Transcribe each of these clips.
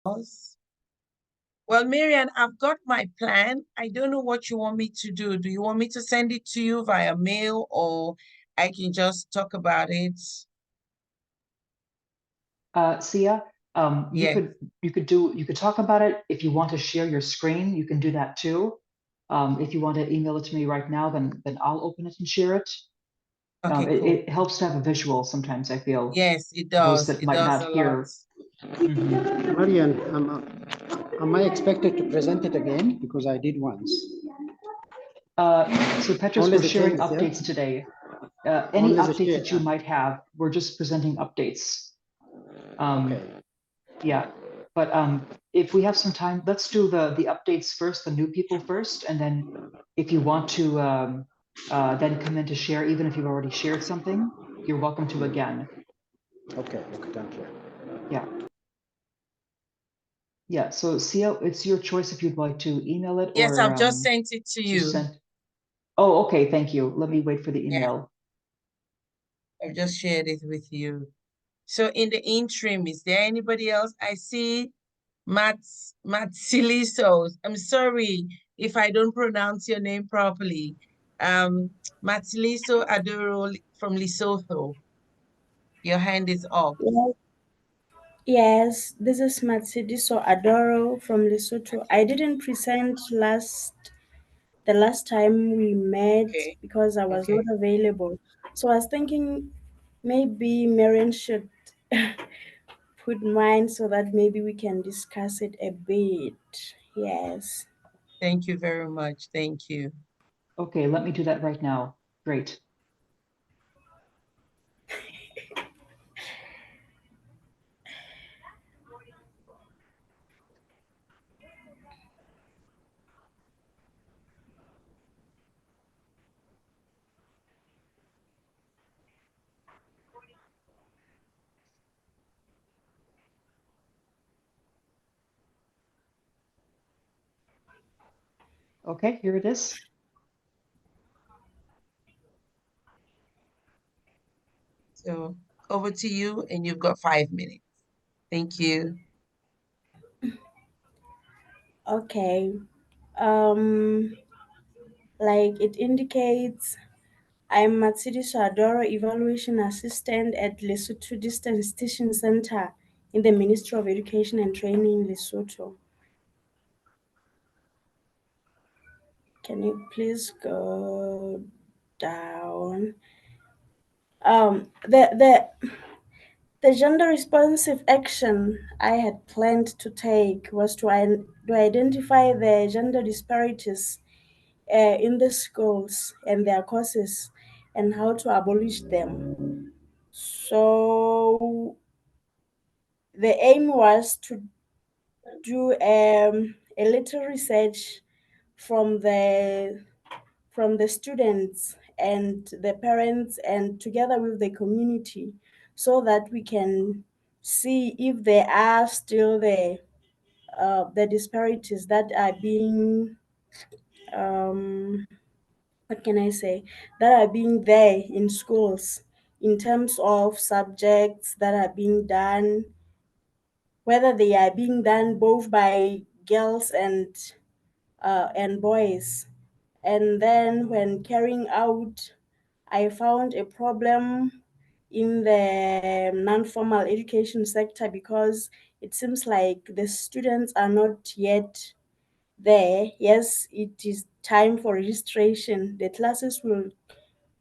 Well, Marian, I've got my plan. I don't know what you want me to do. Do you want me to send it to you via mail or I can just talk about it? Sia, you Yeah. could talk about it. If you want to share your screen, you can do that too. If you want to email it to me right now, then I'll open it and share it. Okay, It, cool. it helps to have a visual sometimes, I feel, Yes, it for those does. that It might does not a lot. hear. Mhm. Marian, am I expected to present it again? Because I did once. So Petrus, Only we're the sharing changes, yeah? updates today. Any Only the updates that you share. might have, we're just presenting updates. Okay. Yeah, but if we have some time, let's do the updates first, the new people first, and then if you want to then come in to share, even if you've already shared something, you're welcome to again. Okay, thank you. Yeah. Yeah, so Sia, it's your choice if you'd like to email it Yes, or I've just sent it to just you. send. Oh, okay, thank you. Let me wait for the Yeah, email. I've just shared it with you. So in the interim, is there anybody else? I see Matsiliso. I'm sorry if I don't pronounce your name properly. Matsiliso Adoro from Lesotho. Your hand is up. Well, yes, this is Matsidiso Adoro from Lesotho. I didn't present the last time we met Okay. because I was not Okay. available. So I was thinking maybe Marian should put mine so that maybe we can discuss it a bit. Yes. Thank you very much. Thank you. Okay, let me do that right now. Great. Okay, here it is. So over to you, and you've got 5 minutes. Thank you. Okay. Um, like it indicates, I'm Matsidi Adoro, Evaluation Assistant at Lesotho Distance Teaching Center in the Ministry of Education and Training, Lesotho. Can you please go down? The gender responsive action I had planned to take was to identify the gender disparities in the schools and their causes and how to abolish them. So the aim was to do a little research from the students and the parents and together with the community so that we can see if there are still the disparities that are being um, what can I say, that are being there in schools in terms of subjects that are being done, whether they are being done both by girls and boys. And then when carrying out, I found a problem in the non-formal education sector because it seems like the students are not yet there. Yes, it is time for registration. The classes will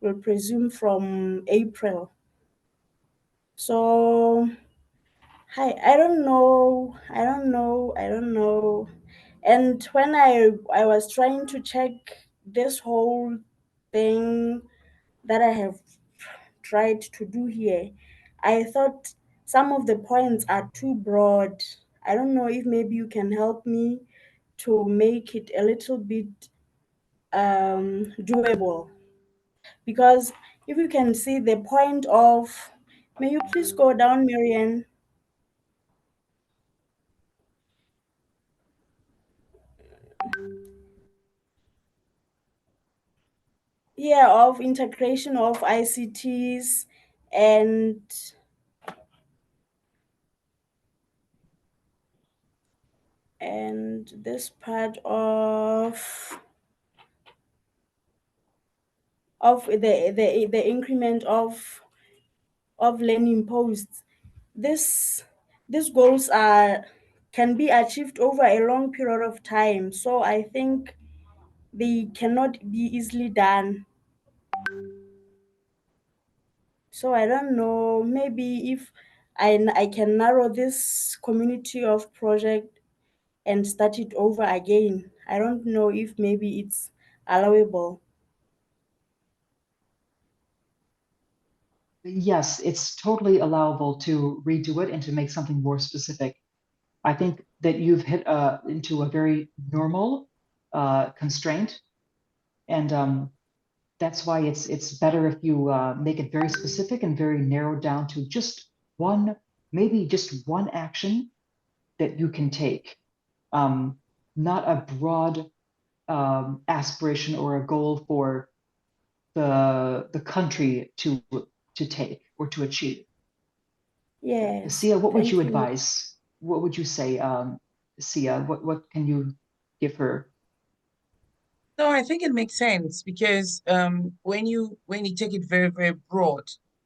resume from April. So I don't know. And when I was trying to check this whole thing that I have tried to do here, I thought some of the points are too broad. I don't know if maybe you can help me to make it a little bit doable. Because if you can see the point of, may you please go down, Marian? Yeah, of integration of ICTs, and And this part of the increment of learning posts, this these goals can be achieved over a long period of time, so I think they cannot be easily done. So I don't know, maybe if I can narrow this community of project and start it over again. I don't know if maybe it's allowable. Yes, it's totally allowable to redo it and to make something more specific. I think that you've hit into a very normal constraint, and that's why it's better if you make it very specific and very narrowed down to just one, maybe just one action that you can take, um, not a broad aspiration or a goal for the country to take or to achieve. Yes, Sia, what would you thank you. advise? What would you say, Sia? What can you give her? No, I think it makes sense because when you take it very, very broad,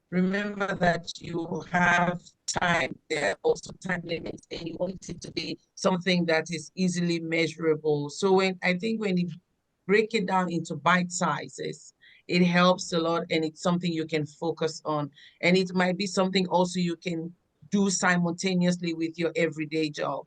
remember that you have time. There are also time limits, and you want it to be something that is easily measurable. So when you break it down into bite sizes, it helps a lot, and it's something you can focus on. And it might be something also you can do simultaneously with your everyday job.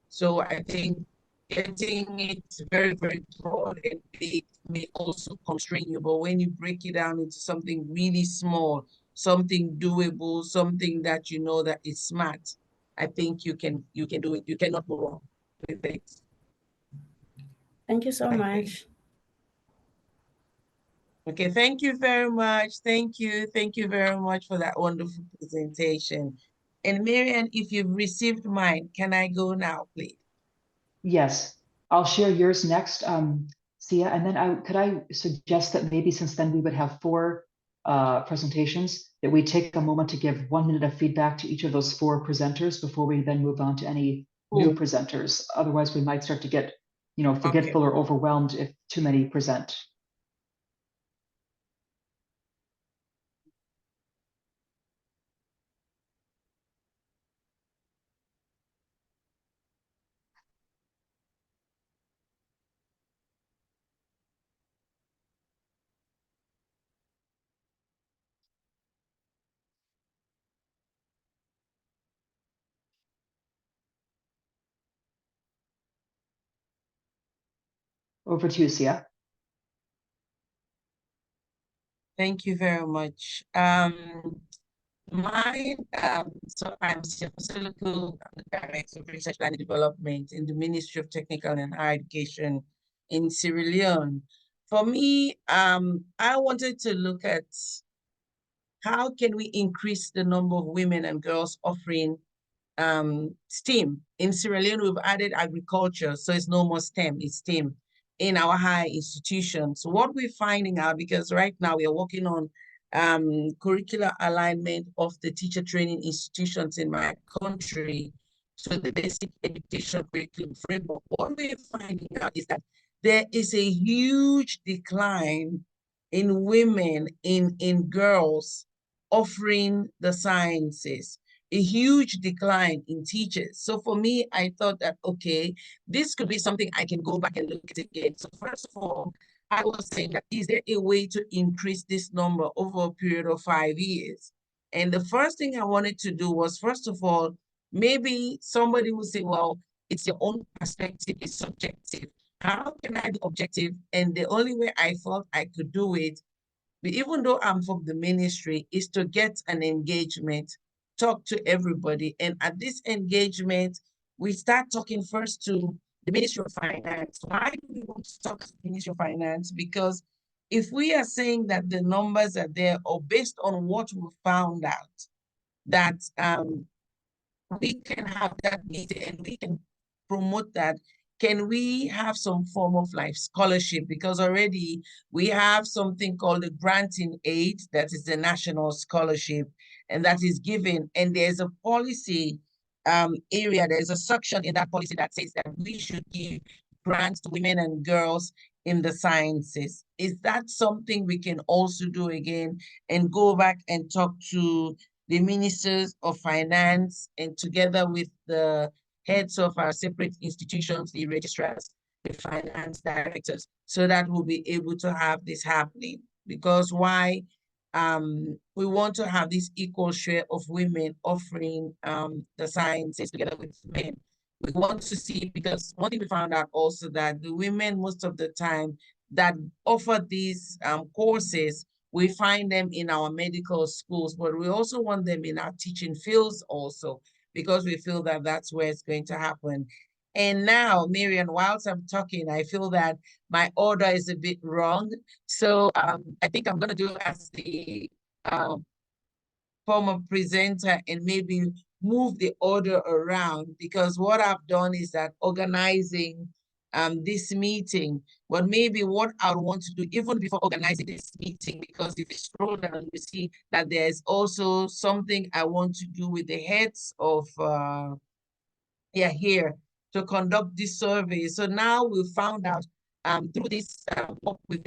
So I think getting it very, very broad and big may also constrain you. But when you break it down into something really small, something doable, something that you know that is smart, I think you can do it. You cannot go wrong with it, Thank you so I think. much. Okay, thank you very much. Thank you. Thank you very much for that wonderful presentation. And Marian, if you've received mine, can I go now, please? Yes, I'll share yours next, Sia, and then could I suggest that maybe since then we would have four presentations, that we take a moment to give 1 minute of feedback to each of those four presenters before we then move on to any new Cool. presenters. Otherwise, we might start to get, Okay. forgetful or overwhelmed if too many present. Over to you, Sia. Thank you very much. So I'm Siapasilico, I'm the Director of Research and Development in the Ministry of Technical and Higher Education in Sierra Leone. For me, I wanted to look at how can we increase the number of women and girls offering STEAM. In Sierra Leone, we've added agriculture, so it's no more STEM, it's STEAM in our higher institutions. So what we're finding out, because right now we are working on curricular alignment of the teacher training institutions in my country, so the basic education curriculum framework, what we're finding out is that there is a huge decline in women, in girls offering the sciences, a huge decline in teachers. So for me, I thought that, okay, this could be something I can go back and look at again. So first of all, I was saying that, is there a way to increase this number over a period of 5 years? And the first thing I wanted to do was, first of all, maybe somebody would say, well, it's your own perspective, it's subjective. How can I be objective? And the only way I thought I could do it, even though I'm from the ministry, is to get an engagement, talk to everybody. And at this engagement, we start talking first to the Ministry of Finance. Why do we want to talk to the Ministry of Finance? Because if we are saying that the numbers are there, or based on what we found out, that we can have that meeting and we can promote that. Can we have some form of like scholarship? Because already we have something called the granting aid, that is the national scholarship, and that is given. And there's a policy area, there's a section in that policy that says that we should give grants to women and girls in the sciences. Is that something we can also do again and go back and talk to the ministers of finance and together with the heads of our separate institutions, the registrars, the finance directors, so that we'll be able to have this happening? Because why? We want to have this equal share of women offering the sciences together with men. We want to see, because one thing we found out also that the women most of the time that offer these courses, we find them in our medical schools, but we also want them in our teaching fields also, because we feel that that's where it's going to happen. And now, Marian, whilst I'm talking, I feel that my order is a bit wrong. So I think I'm going to do as the former presenter and maybe move the order around, because what I've done is that organizing this meeting, but maybe what I want to do even before organizing this meeting, because if you scroll down, you see that there's also something I want to do with the heads of here to conduct this survey. So now we found out through this work we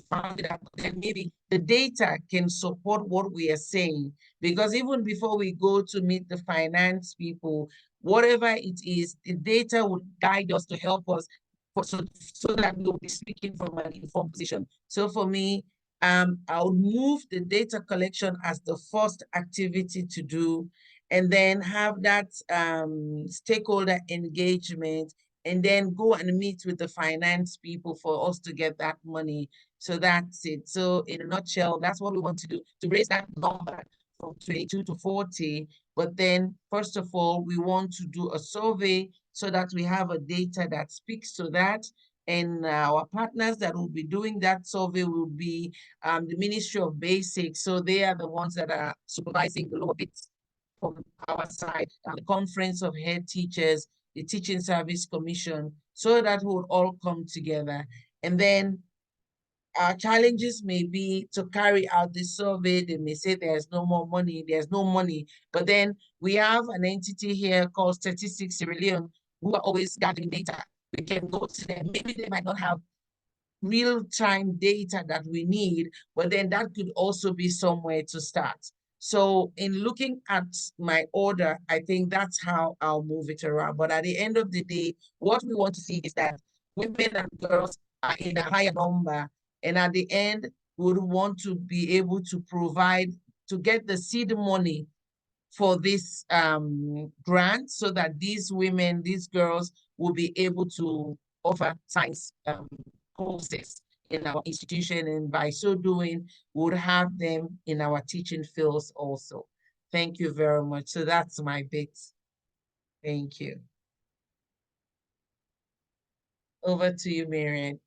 found out that maybe the data can support what we are saying, because even before we go to meet the finance people, whatever it is, the data would guide us to help us so that we'll be speaking from an informed position. So for me, I would move the data collection as the first activity to do, and then have that stakeholder engagement, and then go and meet with the finance people for us to get that money. So that's it. So in a nutshell, that's what we want to do, to raise that number from 22 to 40. But then, first of all, we want to do a survey so that we have a data that speaks to that. And our partners that will be doing that survey will be the Ministry of Basics. So they are the ones that are supervising the lower bits from our side, the Conference of Head Teachers, the Teaching Service Commission, so that we'll all come together. And then our challenges may be to carry out the survey. They may say there's no more money, there's no money. But then we have an entity here called Statistics Sierra Leone, who are always gathering data. We can go to them. Maybe they might not have real-time data that we need, but then that could also be somewhere to start. So in looking at my order, I think that's how I'll move it around. But at the end of the day, what we want to see is that women and girls are in a higher number. And at the end, we would want to be able to provide, to get the seed money for this grant, so that these women, these girls will be able to offer science courses in our institution, and by so doing, would have them in our teaching fields also. Thank you very much. So that's my bit. Thank you. Over to you, Marian.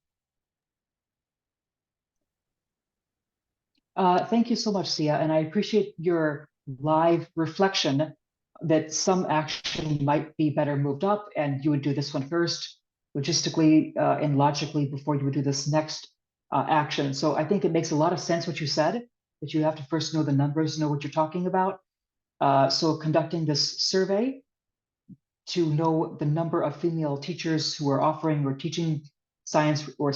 Thank you so much, Sia, and I appreciate your live reflection that some action might be better moved up, and you would do this one first, logistically and logically, before you would do this next action. So I think it makes a lot of sense what you said, that you have to first know the numbers, know what you're talking about. So conducting this survey to know the number of female teachers who are offering or teaching science or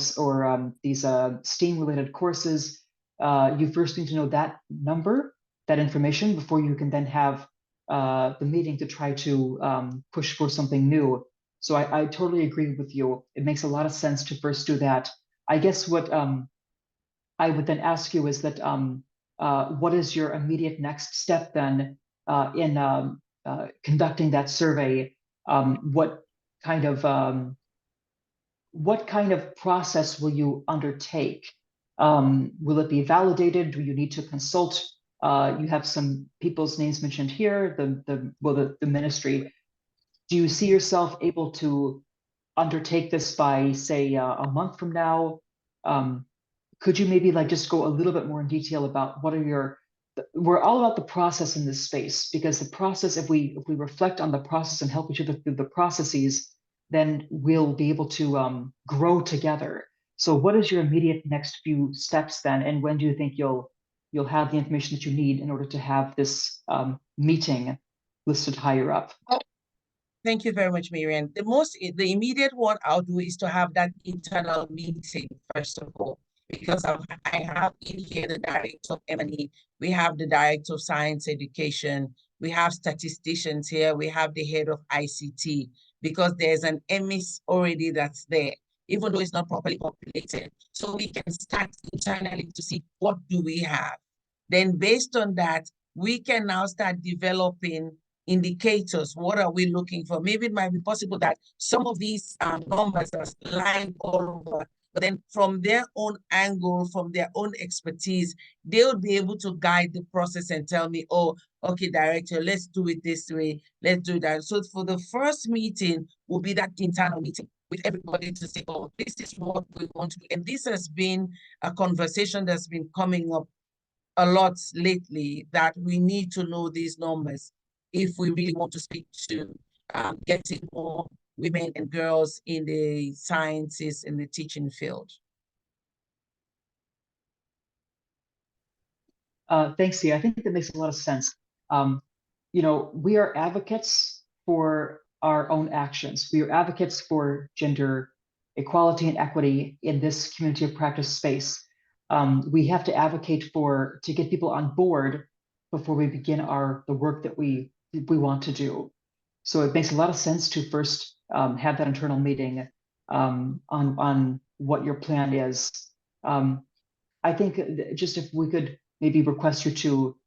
these STEAM-related courses, you first need to know that number, that information, before you can then have the meeting to try to push for something new. So I totally agree with you. It makes a lot of sense to first do that. I guess what I would then ask you is that what is your immediate next step then in conducting that survey? What kind of process will you undertake? Will it be validated? Do you need to consult? You have some people's names mentioned here, the ministry. Do you see yourself able to undertake this by, say, a month from now? Could you maybe just go a little bit more in detail about what are we're all about the process in this space, because the process, if we reflect on the process and help each other through the processes, then we'll be able to grow together. So what is your immediate next few steps then? And when do you think you'll have the information that you need in order to have this meeting listed higher up? Thank you very much, Marian. The immediate one I'll do is to have that internal meeting, first of all, because I have in here the director of M&E, we have the director of science education, we have statisticians here, we have the head of ICT, because there's an MIS already that's there, even though it's not properly populated. So we can start internally to see what do we have. Then based on that, we can now start developing indicators. What are we looking for? Maybe it might be possible that some of these numbers are lying all over, but then from their own angle, from their own expertise, they'll be able to guide the process and tell me, oh, okay, director, let's do it this way, let's do that. So for the first meeting will be that internal meeting with everybody to say, oh, this is what we want to do. And this has been a conversation that's been coming up a lot lately, that we need to know these numbers if we really want to speak to getting more women and girls in the sciences and the teaching field. Thanks, Sia. I think that makes a lot of sense. You know, we are advocates for our own actions. We are advocates for gender equality and equity in this community of practice space. We have to advocate to get people on board before we begin the work that we want to do. So it makes a lot of sense to first have that internal meeting on what your plan is. I think just if we could maybe request you to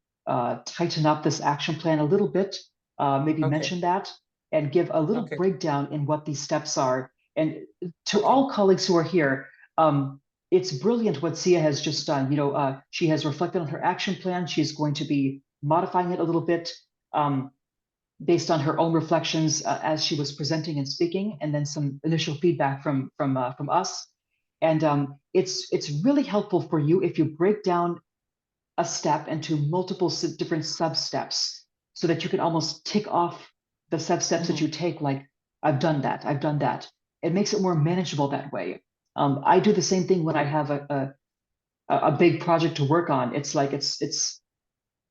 tighten up this action plan a little bit, maybe mention that and give a little breakdown in what these steps are. And to all colleagues who are here, it's brilliant what Sia has just done. You know, she has reflected on her action plan. She's going to be modifying it a little bit based on her own reflections as she was presenting and speaking, and then some initial feedback from us. And it's really helpful for you if you break down a step into multiple different sub-steps, so that you can almost tick off the sub-steps that you take, like, I've done that, I've done that. It makes it more manageable that way. I do the same thing when I have a big project to work on. It's like,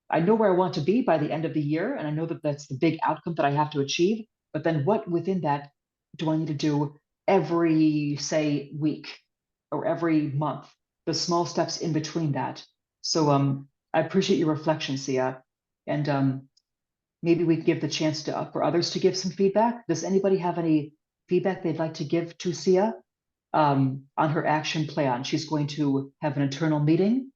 I know where I want to be by the end of the year, and I know that that's the big outcome that I have to achieve, but then what within that do I need to do every, say, week or every month, the small steps in between that. So I appreciate your reflection, Sia, and maybe we can give the chance for others to give some feedback. Does anybody have any feedback they'd like to give to Sia on her action plan? She's going to have an internal meeting,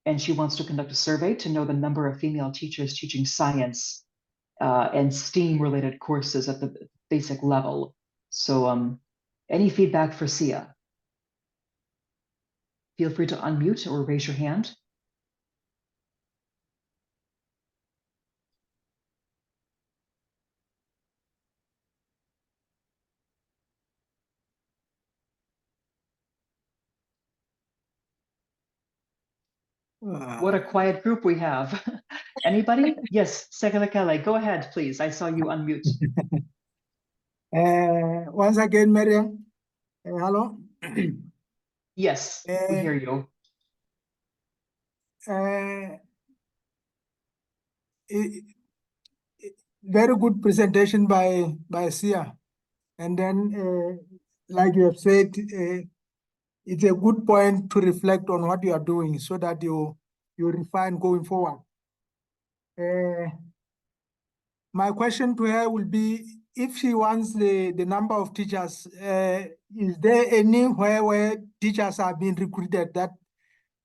and she wants to conduct a survey to know the number of female teachers teaching science and STEAM-related courses at the basic level. So any feedback for Sia? Feel free to unmute or raise your hand. What a quiet group we have. Anybody? Yes, Sekalekele, go ahead, please. I saw you unmute. Once again, Mariam, hello. Yes, we hear you. Very good presentation by Sia. And then, like you have said, it's a good point to reflect on what you are doing so that you refine going forward. My question to her will be, if she wants the number of teachers, is there anywhere where teachers are being recruited that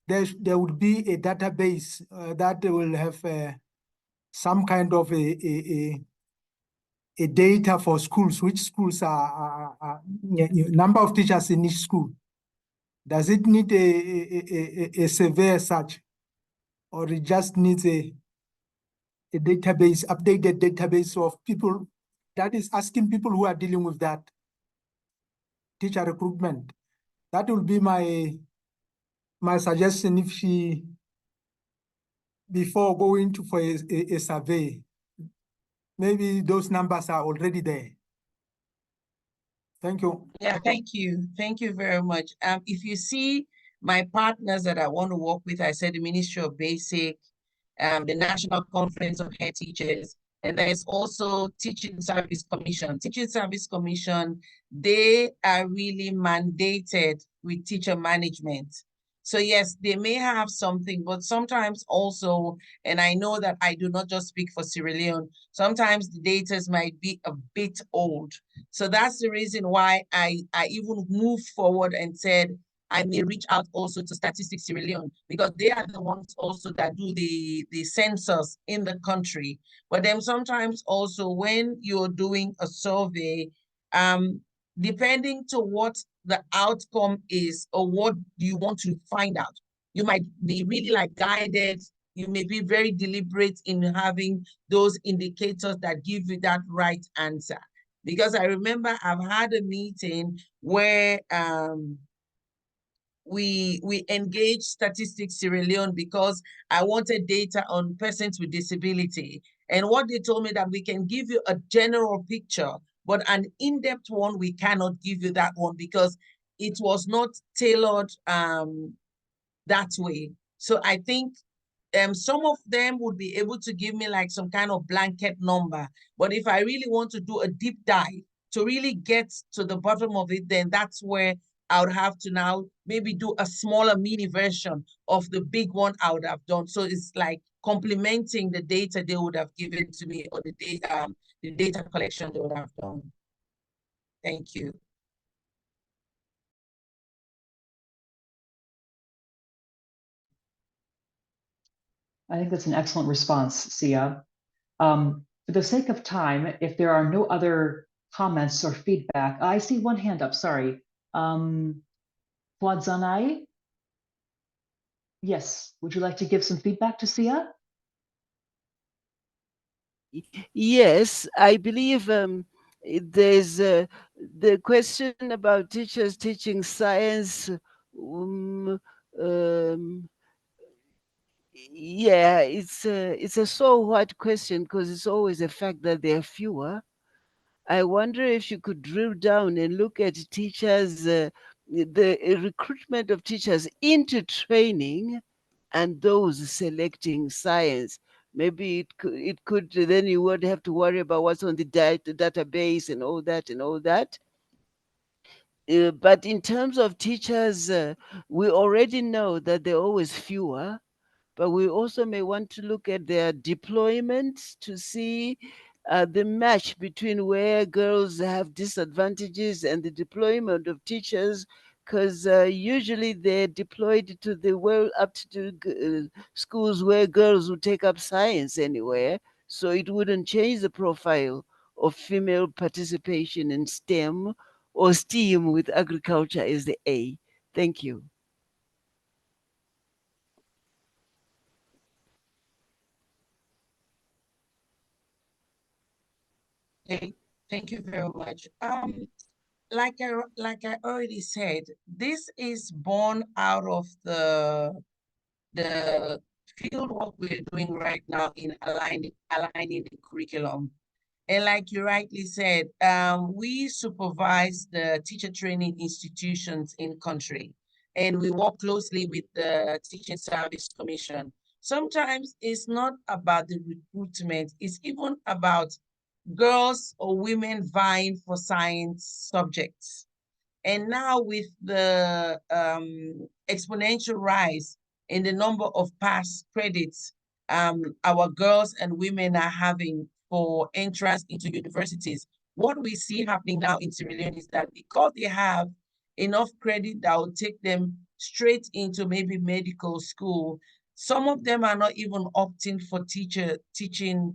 there would be a database that will have some kind of a data for schools, which schools are number of teachers in each school? Does it need a survey as such, or it just needs a database, updated database of people that is asking people who are dealing with that teacher recruitment? That will be my suggestion if she, before going for a survey, maybe those numbers are already there. Thank you. Yeah, thank you. Thank you very much. If you see my partners that I want to work with, I said the Ministry of Basic, the National Conference of Head Teachers, And there's also Teaching Service Commission. Teaching Service Commission, they are really mandated with teacher management. So yes, they may have something, but sometimes also, and I know that I do not just speak for Sierra Leone, sometimes the data might be a bit old. So that's the reason why I even moved forward and said, I may reach out also to Statistics Sierra Leone, because they are the ones also that do the census in the country. But then sometimes also when you're doing a survey, depending to what the outcome is or what you want to find out, you might be really like guided. You may be very deliberate in having those indicators that give you that right answer. Because I remember I've had a meeting where we engaged Statistics Sierra Leone because I wanted data on persons with disability. And what they told me that we can give you a general picture, but an in-depth one, we cannot give you that one because it was not tailored that way. So I think some of them would be able to give me like some kind of blanket number. But if I really want to do a deep dive to really get to the bottom of it, then that's where I would have to now maybe do a smaller mini version of the big one I would have done. So it's like complementing the data they would have given to me, or the data collection they would have done. Thank you. I think that's an excellent response, Sia. For the sake of time, if there are no other comments or feedback, I see one hand up, sorry. Fwadzanai? Yes, would you like to give some feedback to Sia? Yes, I believe there's the question about teachers teaching science. Yeah, it's a so what question, because it's always a fact that there are fewer. I wonder if you could drill down and look at teachers, the recruitment of teachers into training and those selecting science. Maybe it could, then you won't have to worry about what's on the database and all that and all that. But in terms of teachers, we already know that there are always fewer, but we also may want to look at their deployment to see the match between where girls have disadvantages and the deployment of teachers, because usually they're deployed to the well-up-to schools where girls would take up science anywhere, so it wouldn't change the profile of female participation in STEM or STEAM with agriculture as the A. Thank you. Okay, thank you very much. Like I already said, this is born out of the field work we're doing right now in aligning the curriculum. And like you rightly said, we supervise the teacher training institutions in country, and we work closely with the Teaching Service Commission. Sometimes it's not about the recruitment, it's even about girls or women vying for science subjects. And now with the exponential rise in the number of pass credits our girls and women are having for entrance into universities, what we see happening now in Sierra Leone is that because they have enough credit that will take them straight into maybe medical school, some of them are not even opting for teaching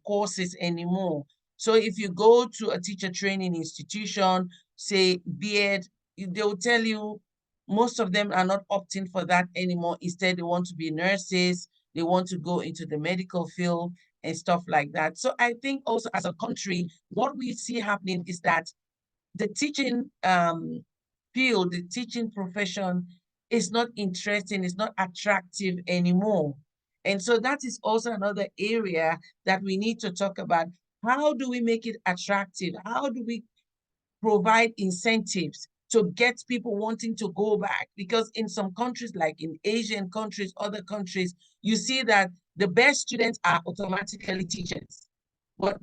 courses anymore. So if you go to a teacher training institution, say beard, they will tell you most of them are not opting for that anymore. Instead, they want to be nurses, they want to go into the medical field and stuff like that. So I think also as a country, what we see happening is that the teaching field, the teaching profession is not interesting, it's not attractive anymore. And so that is also another area that we need to talk about. How do we make it attractive? How do we provide incentives to get people wanting to go back? Because in some countries, like in Asian countries, other countries, you see that the best students are automatically teachers. But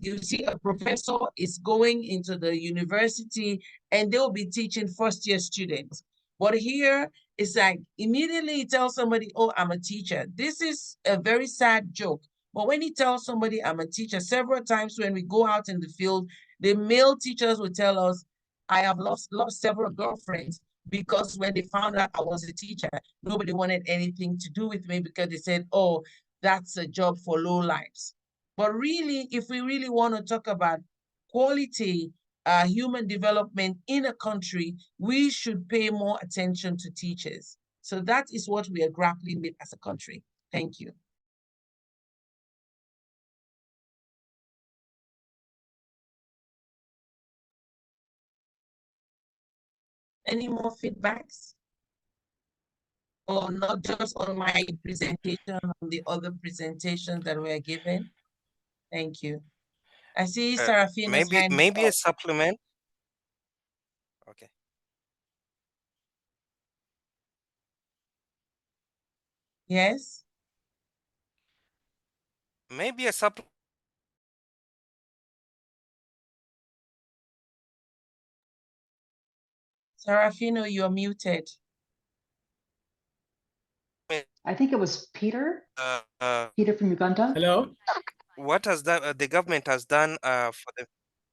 you see, a professor is going into the university and they'll be teaching first-year students. But here, it's like immediately you tell somebody, oh, I'm a teacher. This is a very sad joke. But when you tell somebody I'm a teacher, several times when we go out in the field, the male teachers will tell us, I have lost several girlfriends because when they found out I was a teacher, nobody wanted anything to do with me because they said, oh, that's a job for low lives. But really, if we really want to talk about quality human development in a country, we should pay more attention to teachers. So that is what we are grappling with as a country. Thank you. Any more feedbacks? Or not just on my presentation, on the other presentations that were given? Thank you. I see Serafina's hand Maybe up. a supplement. Okay. Yes? Maybe a supplement. Serafino, you're muted. I think it was Peter. Uh, Peter from Uganda. Hello? what has that the government has done for the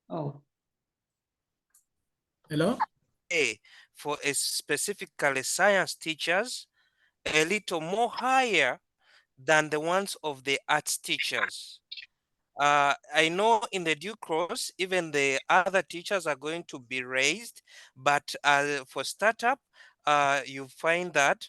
Oh, Hello? for a specifically science teachers a little more higher than the ones of the arts teachers. I know in the due course, even the other teachers are going to be raised, but for startup, you find that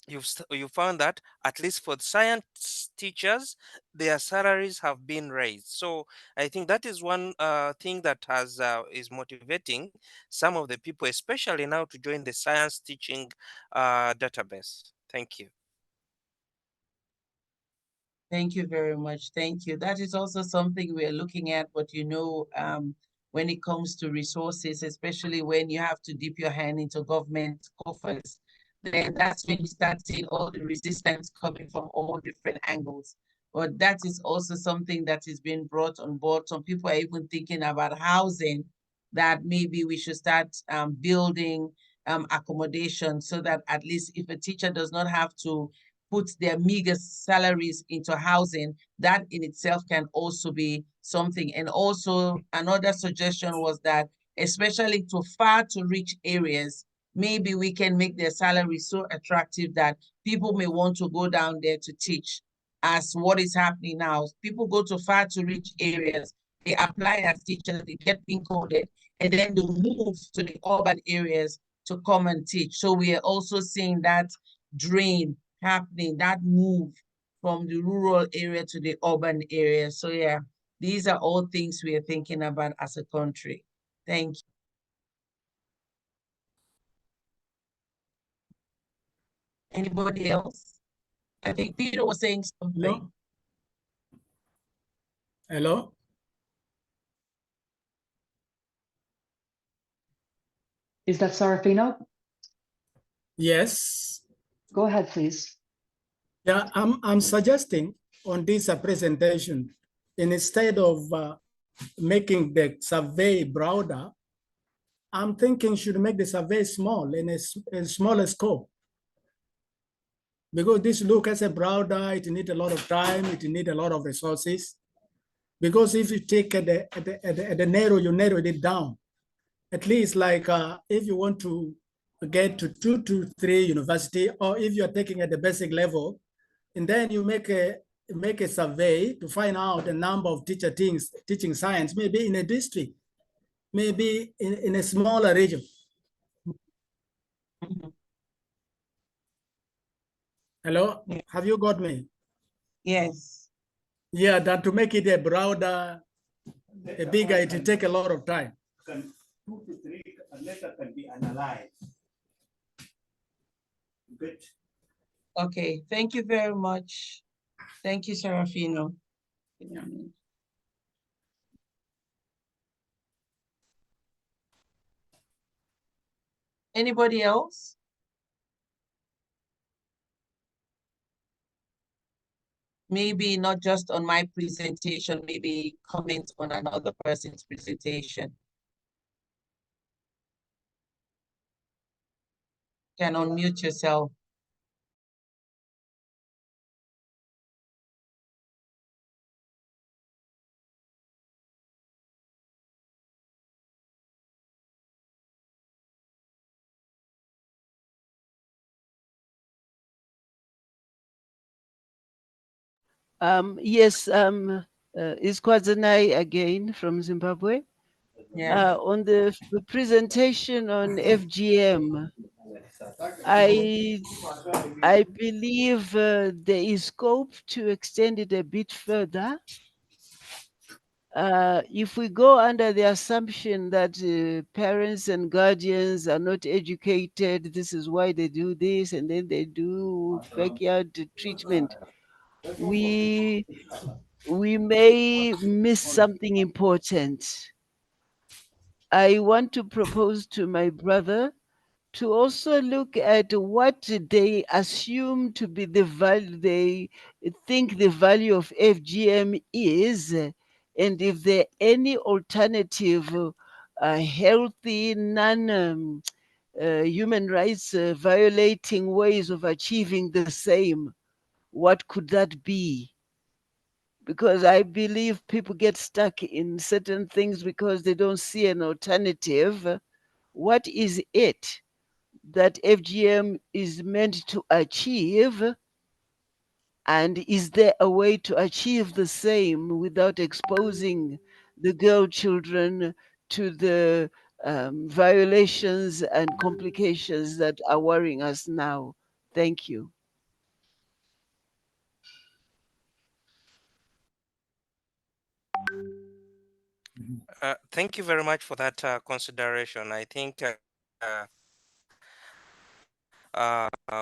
you found that at least for science teachers, their salaries have been raised. So I think that is one thing that has is motivating some of the people, especially now, to join the science teaching database. Thank you. Thank you very much. Thank you. That is also something we're looking at, but when it comes to resources, especially when you have to dip your hand into government coffers, then that's when you start seeing all the resistance coming from all different angles. But that is also something that is being brought on board. Some people are even thinking about housing, that maybe we should start building accommodation so that at least if a teacher does not have to put their meager salaries into housing, that in itself can also be something. And also another suggestion was that, especially to far to reach areas, maybe we can make their salary so attractive that people may want to go down there to teach. As what is happening now, people go to far to reach areas, they apply as teachers, they get pin coded, and then they move to the urban areas to come and teach. So we are also seeing that drain happening, that move from the rural area to the urban area. So yeah, these are all things we are thinking about as a country. Thank you. Anybody else? I think Peter was saying something. Hello? Hello? is that Sarafino? Yes. Go ahead, please. Yeah, I'm suggesting on this presentation, instead of making the survey broader, I'm thinking should make the survey small in a smaller scope. Because this look as a broader, it needs a lot of time, it needs a lot of resources. Because if you take at the narrow, you narrow it down. At least like if you want to get to 2 to 3 university, or if you're taking at the basic level, and then you make a survey to find out the number of teaching science, maybe in a district, maybe in a smaller region. Hello, Yeah. have you got me? Yes. Yeah, that to make it a broader, a bigger, it will take a lot of time. 2 to 3 letter can be analyzed. Good. Okay, thank you very much. Thank you, Serafino. Anybody else? maybe not just on my presentation, maybe comment on another person's presentation. You can unmute yourself. Yes, it's Kwadzanai again from Zimbabwe. Yeah. On the presentation on FGM, I believe there is scope to extend it a bit further. If we go under the assumption that parents and guardians are not educated, this is why they do this, and then they do backyard treatment, we may miss something important. I want to propose to my brother to also look at what they assume to be the value, they think the value of FGM is, and if there are any alternative, healthy, human rights violating ways of achieving the same, what could that be? Because I believe people get stuck in certain things because they don't see an alternative. What is it that FGM is meant to achieve? And is there a way to achieve the same without exposing the girl children to the violations and complications that are worrying us now? Thank you. Thank you very much for that consideration. I think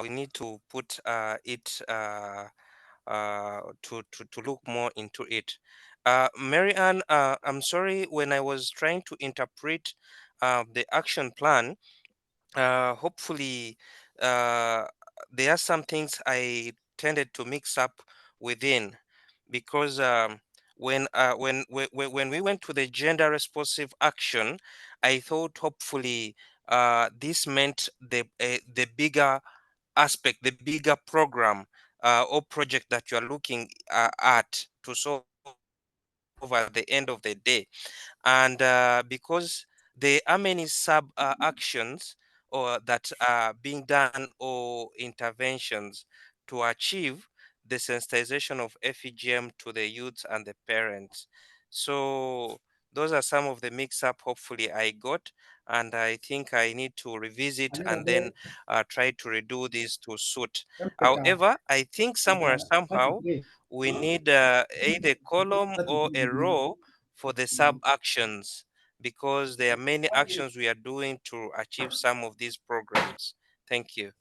we need to put it to look more into it. Mary Ann, I'm sorry, when I was trying to interpret the action plan, hopefully there are some things I tended to mix up within, because when we went to the gender responsive action, I thought hopefully this meant the bigger aspect, the bigger program or project that you are looking at to solve at the end of the day. And because there are many sub actions or that are being done or interventions to achieve the sensitization of FEGM to the youth and the parents. So those are some of the mix up hopefully I got, and I think I need to revisit and then try to redo this to suit. However, I think somewhere somehow we need either column or a row for the sub actions, because there are many actions we are doing to achieve some of these programs. Thank you.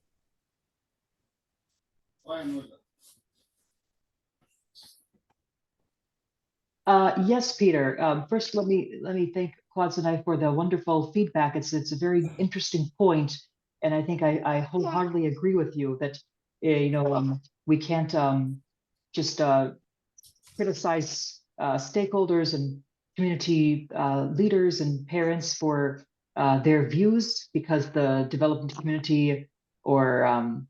Yes, Peter. First, let me thank Kwadzanai for the wonderful feedback. It's a very interesting point, and I think I wholeheartedly agree with you that we can't just criticize stakeholders and community leaders and parents for their views, because the development community or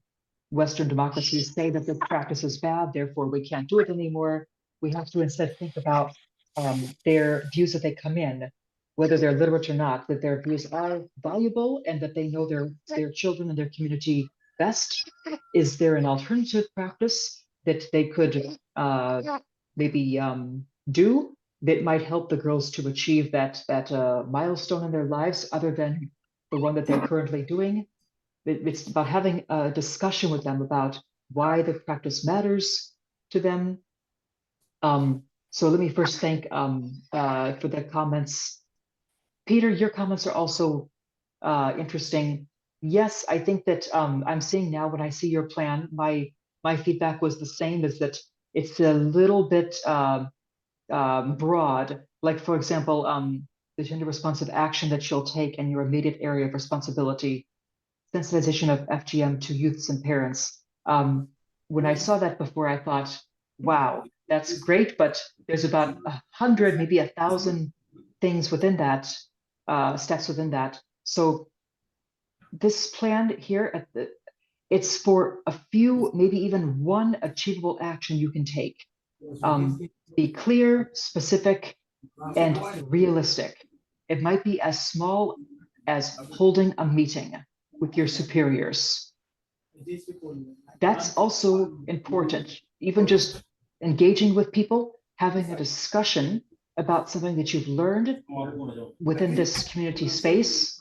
Western democracies say that this practice is bad, therefore we can't do it anymore. We have to instead think about their views that they come in, whether they're literate or not, that their views are valuable and that they know their children and their community best. Is there an alternative practice that they could maybe do that might help the girls to achieve that milestone in their lives other than the one that they're currently doing? It's about having a discussion with them about why the practice matters to them. So let me first thank for the comments. Peter, your comments are also interesting. Yes, I think that I'm seeing now when I see your plan, my feedback was the same, is that it's a little bit broad. Like, for example, the gender responsive action that you'll take in your immediate area of responsibility, sensitization of FGM to youths and parents. When I saw that before, I thought, wow, that's great, but there's about 100, maybe 1,000 things within that, steps within that. So this plan here at the, it's for a few, maybe even one achievable action you can take. Be clear, specific, and realistic. It might be as small as holding a meeting with your superiors. That's also important. Even just engaging with people, having a discussion about something that you've learned within this community space,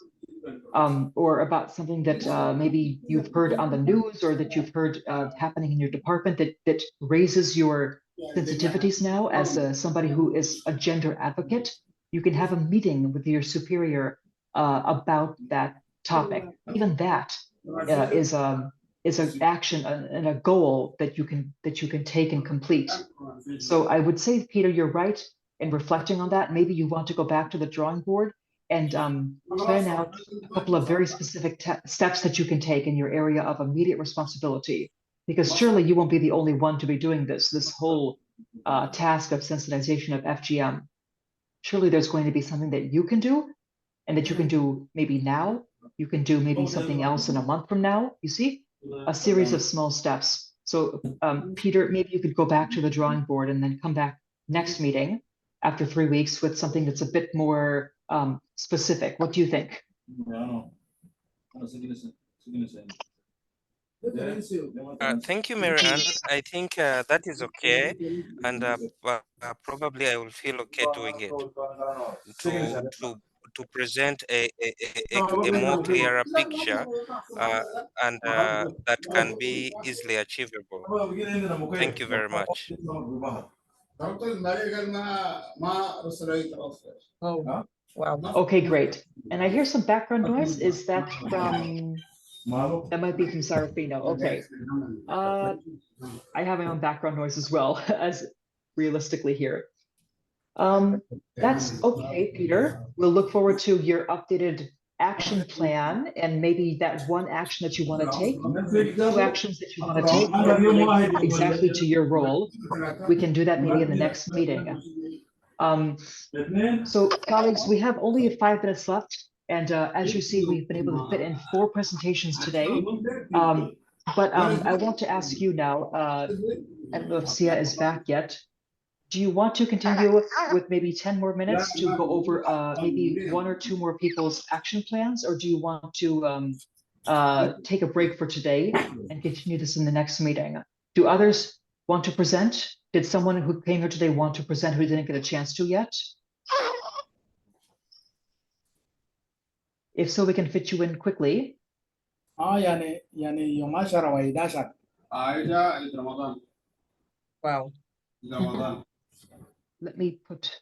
or about something that maybe you've heard on the news or that you've heard happening in your department that raises your sensitivities now as somebody who is a gender advocate. You can have a meeting with your superior about that topic. Even that is an action and a goal that you can take and complete. So I would say, Peter, you're right in reflecting on that. Maybe you want to go back to the drawing board and plan out a couple of very specific steps that you can take in your area of immediate responsibility, because surely you won't be the only one to be doing this whole task of sensitization of FGM. Surely there's going to be something that you can do and that you can do maybe now. You can do maybe something else in a month from now. You see, a series of small steps. So Peter, maybe you could go back to the drawing board and then come back next meeting after 3 weeks with something that's a bit more specific. What do you think? Thank you, Marianne. I think that is okay, and probably I will feel okay doing it to present a more clearer picture, and that can be easily achievable. Thank you very much. Oh, wow. Okay, great. And I hear some background noise. Is that from, that might be from Sarafino. Okay. I have my own background noise as well, as realistically here. That's okay, Peter. We'll look forward to your updated action plan and maybe that one action that you want to take, 2 actions that you want to take that relate exactly to your role. We can do that maybe in the next meeting. So colleagues, we have only 5 minutes left. And as you see, we've been able to fit in 4 presentations today. But I want to ask you now, I don't know if Sia is back yet. Do you want to continue with maybe 10 more minutes to go over maybe 1 or 2 more people's action plans? Or do you want to take a break for today and continue this in the next meeting? Do others want to present? Did someone who came here today want to present who didn't get a chance to yet? If so, we can fit you in quickly. Wow. Let me put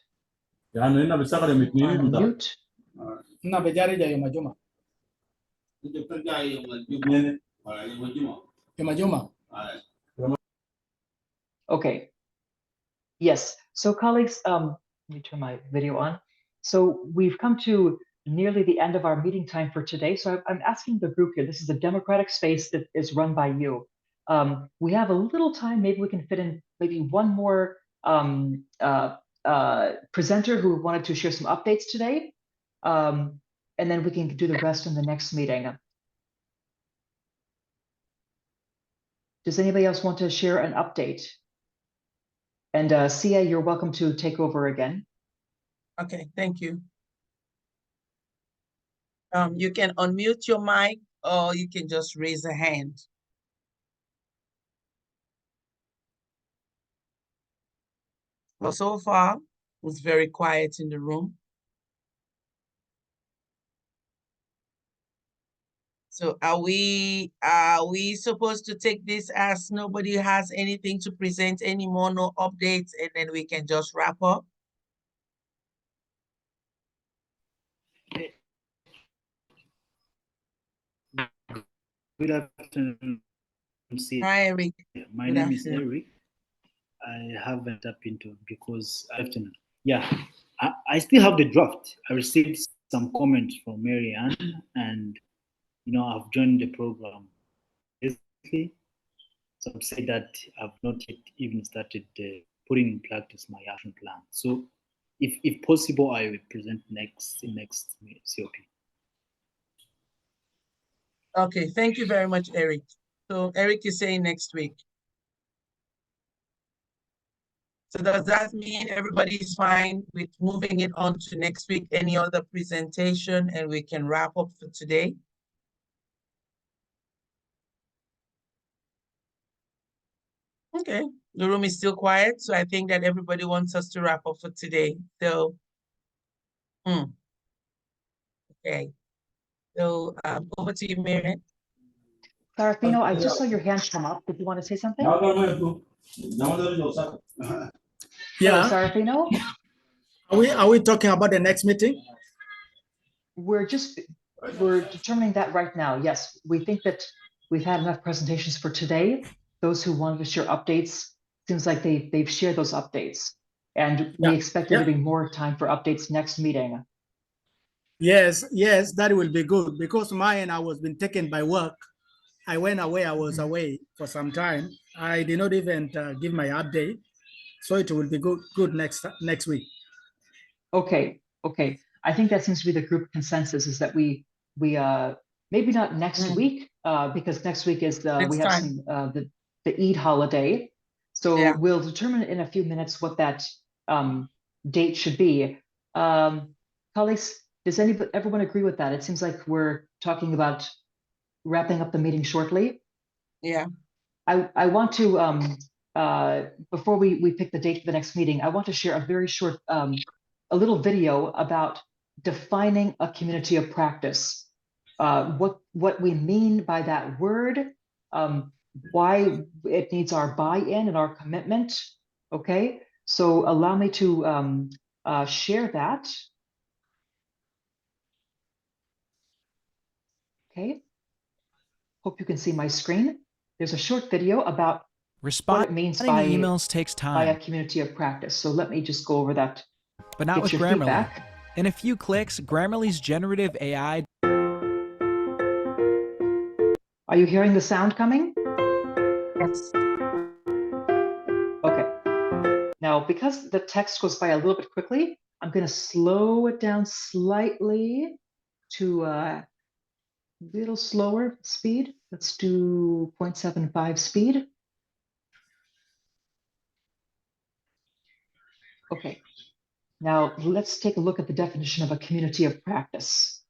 Yani ina bisaka de mitni on buta. mute. Na bejari ja yoma juma. Yoma juma. Okay. Yes. So colleagues, let me turn my video on. So we've come to nearly the end of our meeting time for today. So I'm asking the group here, this is a democratic space that is run by you. We have a little time, maybe we can fit in maybe one more presenter who wanted to share some updates today. And then we can do the rest in the next meeting. Does anybody else want to share an update? And Sia, you're welcome to take over again. Okay, thank you. You can unmute your mic or you can just raise a hand. Well, so far, it's very quiet in the room. So are we supposed to take this as nobody has anything to present anymore, no updates, and then we can just wrap up? Good afternoon. Hi, Eric. My name is Eric. I haven't tapped into because afternoon. Yeah, I still have the draft. I received some comments from Marianne, and I've joined the program. Basically, So I've said that I've not yet even started putting in practice my action plan. So if possible, I will present next COP. Okay, thank you very much, Eric. So Eric is saying next week. So does that mean everybody's fine with moving it on to next week? Any other presentation, and we can wrap up for today? Okay, the room is still quiet, so I think that everybody wants us to wrap up for today. So, okay. So over to you, Mary. Sarafino, I just saw your hand come up. Did you want to say something? Yeah, Hello, Sarafino? are we talking about the next meeting? We're determining that right now. Yes, we think that we've had enough presentations for today. Those who wanted to share updates, seems like they've shared those updates. And we expect there to be more time for updates next meeting. Yes, that will be good, because mine, I was been taken by work. I went away, I was away for some time. I did not even give my update. So it will be good next week. Okay. I think that seems to be the group consensus, is that we maybe not next week, because next week is we have some the Eid holiday. So we'll determine in a few minutes what that date should be. Colleagues, does everyone agree with that? It seems like we're talking about wrapping up the meeting shortly. Yeah. I want to before we pick the date for the next meeting, I want to share a very short a little video about defining a community of practice. What we mean by that word, why it needs our buy-in and our commitment. Okay, so allow me to share that. Okay, hope you can see my screen. There's a short video about what it means by emails takes time. By a community of practice. So let me just go over that. But not with your Grammarly. Feedback. In a few clicks, Grammarly's generative AI. Are you hearing the sound coming? Yes. Okay. Now, because the text goes by a little bit quickly, I'm going to slow it down slightly to a little slower speed. Let's do 0.75 speed. Okay. Now, let's take a look at the definition of a community of practice.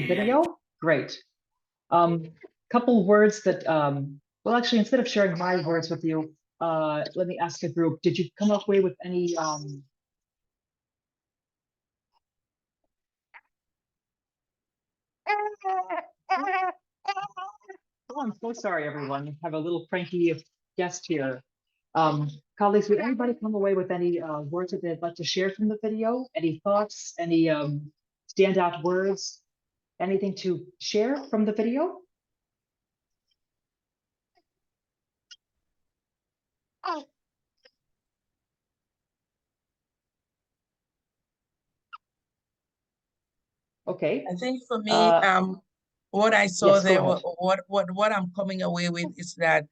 video? Great. Couple words that, well, actually, instead of sharing my words with you, let me ask the group, did you come away with any, oh, I'm so sorry, everyone. I have a little cranky guest here. Colleagues, would anybody come away with any words that they'd like to share from the video? Any thoughts, any standout words, anything to share from the video? Okay. I think for me, Uh, what I saw yes, go there, ahead. what I'm coming away with is that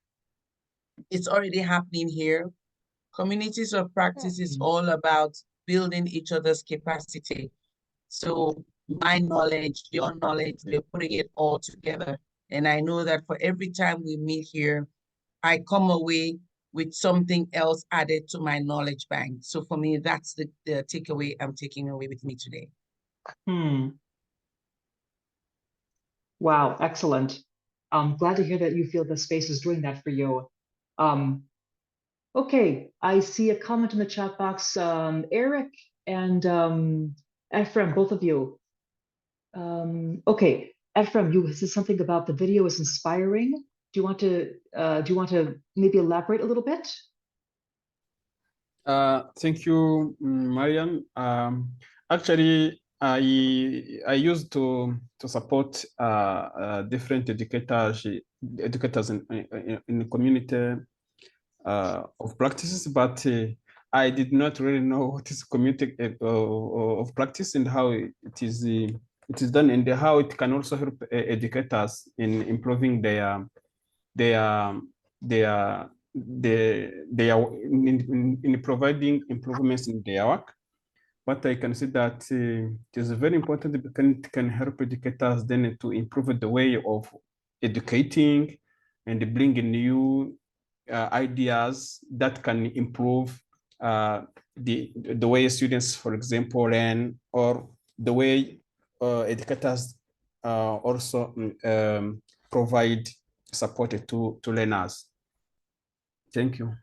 it's already happening here. Communities of practice is all about building each other's capacity. So my knowledge, your knowledge, we're putting it all together. And I know that for every time we meet here, I come away with something else added to my knowledge bank. So for me, that's the takeaway I'm taking away with me today. Wow, excellent. I'm glad to hear that you feel the space is doing that for you. Okay, I see a comment in the chat box. Eric and Ephraim, both of you. Okay, Ephraim, you said something about the video is inspiring. Do you want to maybe elaborate a little bit? Thank you, Mariam. Actually, I used to support different educators in the community of practices, but I did not really know what is community of practice and how it is done, and how it can also help educators in improving their in providing improvements in their work. But I can see that it is very important because it can help educators then to improve the way of educating and bring in new ideas that can improve the way students, for example, learn, or the way educators also provide support to learners. Thank you.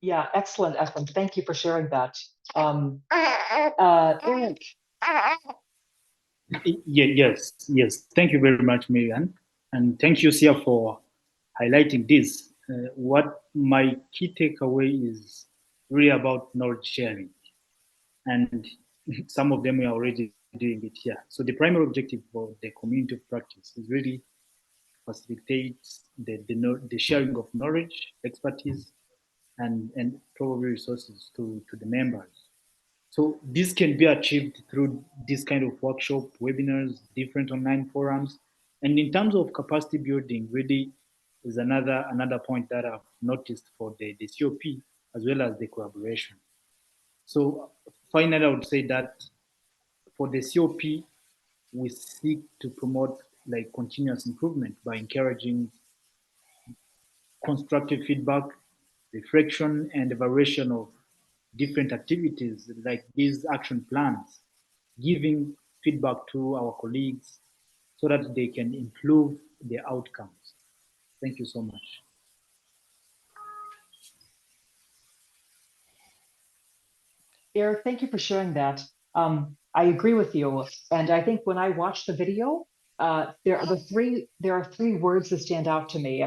Yeah, excellent, Ephraim. Thank you for sharing that. Eric. Yes. Thank you very much, Marian. And thank you, Sia, for highlighting this. What my key takeaway is really about knowledge sharing. And some of them are already doing it here. So the primary objective for the community of practice is really facilitates the sharing of knowledge, expertise, and probably resources to the members. So this can be achieved through this kind of workshop, webinars, different online forums. And in terms of capacity building, really is another point that I've noticed for the COP as well as the collaboration. So finally, I would say that for the COP, we seek to promote like continuous improvement by encouraging constructive feedback, reflection, and evaluation of different activities like these action plans, giving feedback to our colleagues so that they can improve their outcomes. Thank you so much. Eric, thank you for sharing that. I agree with you. And I think when I watched the video, there are three words that stand out to me.